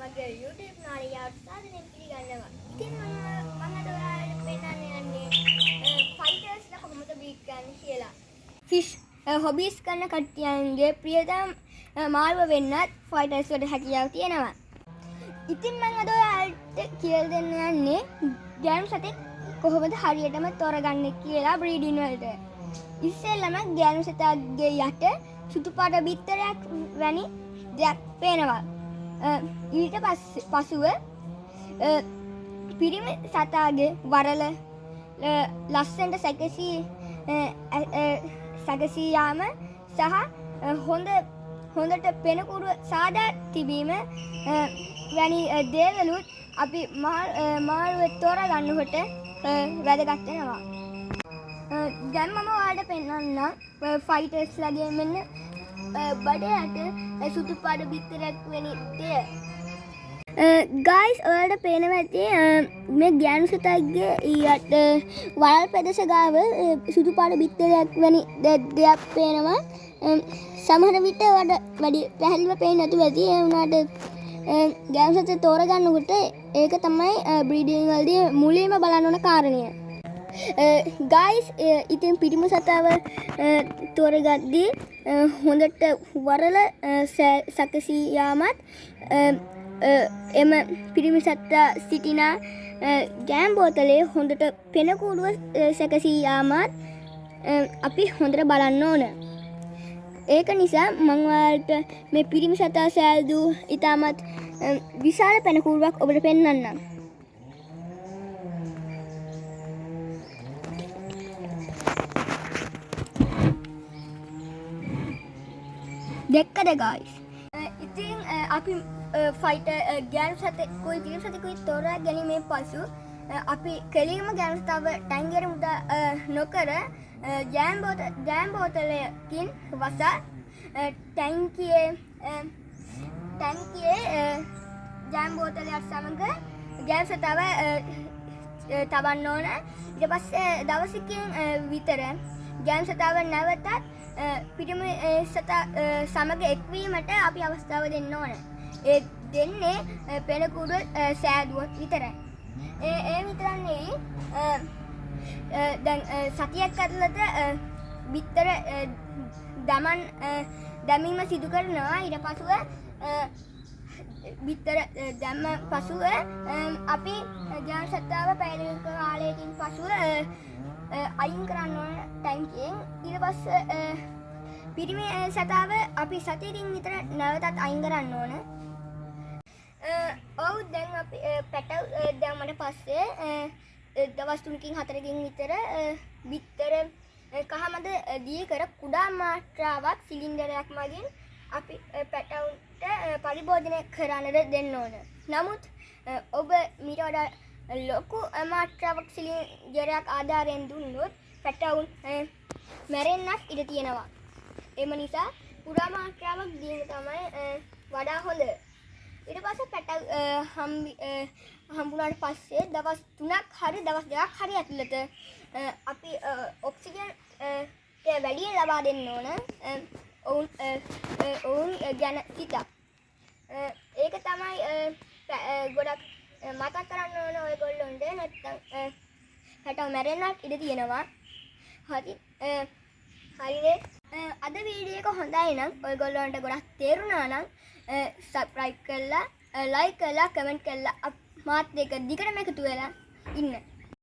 මගේ YouTube නාලියාවට සාදරයෙන් පිළිගන්නවා. ඉතින් මම අද ඔයාලට පෙන්නන්න යන්නේ ෆයිටර්ස්ලා කොහොමද බීට් කරන්නේ කියලා. ෆිෂ් හොබීස් කරන කට්ටියන්ගේ ප්‍රියතම මාළුව වෙන්නත් ෆයිටර්ස් වලට හැකියාව තියෙනවා. ඉතින් මම අද ඔයාලට කියලා දෙන්න යන්නේ ගෑනු සතෙක් කොහොමද හරියටම තෝරගන්නේ කියලා බ්‍රීඩින් වලට. ඉස්සෙල්ලම ගෑනු සතාගේ යට සුදු පාට බිත්තරයක් වැනි දෙයක් පේනවා. ඊට පසුව පිරිමි සතාගේ වරල ලස්සනට සැකසී යාම සහ හොඳට පෙනකුරු සාදා තිබීම වැනි දේවලුත් අපි මාළුව තෝරගන්නකොට වැදගත් වෙනවා. දැන් මම ඔයාලට පෙන්නන්නම් ෆයිටර්ස්ලාගේ මෙන්න බඩයට සුදු පාට බිත්තරයක් වැනි දෙය. ගයිස් ඔයාලට පේනවා ඇති මේ ගෑනු සතාගේ යට වලල් ප්‍රදේශ ගාව සුදු පාට බිත්තරයක් වැනි දෙයක් පේනවා. සමහර විට වැඩි පැහැදිලිව පේන්නේ නැතුව ඇති. ඒ වුණාට ගෑනු සතා තෝරගන්නකොට ඒක තමයි බ්‍රීඩින් වලදී මුලින්ම බලන්න ඕන කාරණය. ගයිස් ඉතින් පිරිමි සතාව තෝරගද්දී හොඳට වරල සැකසී යාමත් එම පිරිමි සතා සිටින ගෑම් බෝතලේ හොඳට පෙනකුඩුව සැකසී යාමත් අපි හොඳට බලන්න ඕන. ඒක නිසා මම ඔයාලට මේ පිරිමි සතා සෑදූ ඉතාමත් විශාල පෙනකුඩුවක් ඔබට පෙන්වන්නම්. දෙක්කද ගයිස්. ඉතින් අපි ෆයිටර් ගෑනු සතෙකුයි පිරිමි සතෙකුයි තෝරා ගැනීමෙන් පසු අපි කෙලින්ම ගෑනු සතාව ටැංකියට මුදා නොකර ජෑම් බෝතලයකින් වසා ටැංකියේ ජෑම් බෝතලයක් සමග ගෑනු සතාව තබන්න ඕන. ඊට පස්සේ දවසකින් විතර ගෑනු සතාව නැවතත් පිරිමි සතා සමග එක්වීමට අපි අවස්ථාව දෙන්න ඕන. ඒ දෙන්නේ පෙනකුඩු සෑදුවොත් විතරයි. ඒ විතරක් නෙවෙයි දැන් සතියක් ඇතුළත බිත්තර දැමීම සිදු කරනවා. ඊට පසුව බිත්තර දැම්ම පසුව අපි ගෑනු සතාව පැය දෙකක කාලයකින් පසුව අයින් කරන්න ඕන ටැංකියෙන්. ඊට පස්සේ පිරිමි සතාව අපි සතියකින් විතර නැවතත් අයින් කරන්න ඕන. ඔව් දැන් අපි පැටව දැම්මට පස්සේ දවස් 3කින් 4කින් විතර බිත්තර කහමද දී කර කුඩා මාත්‍රාවක් සිලින්ඩරයක් මගින් අපි පැටවුන්ට පරිභෝජනය කරන්නට දෙන්න ඕන. නමුත් ඔබ මීට වඩා ලොකු මාත්‍රාවක් සිලින්ඩරයක් ආධාරයෙන් දුන්නොත් පැටවුන් මැරෙන්නත් ඉඩ තියෙනවා. එම නිසා කුඩා මාත්‍රාවක් දීම තමයි වඩා හොඳ. ඊට පස්සේ පැටව හම්බුනාට පස්සේ දවස් 3ක් හරි දවස් 2ක් හරි ඇතුළත අපි ඔක්සිජන් වැඩි ලබා දෙන්න ඕන. ඔවුන් ගැන සිතා. ඒක තමයි ගොඩක් මතක් කරන්න ඕන ඔයගොල්ලොන්ට. නැත්නම් පැටව මැරෙන්නත් ඉඩ තියෙනවා. හරිනේ. අද වීඩියෝ එක හොඳයි නම් ඔයගොල්ලන්ට ගොඩක් තේරුණා නම් සබ්ස්ක්‍රයිබ් කරලා ලයික් කරලා කමෙන්ට් කරලා මාත් එක්ක දිගටම එකතු වෙලා ඉන්න.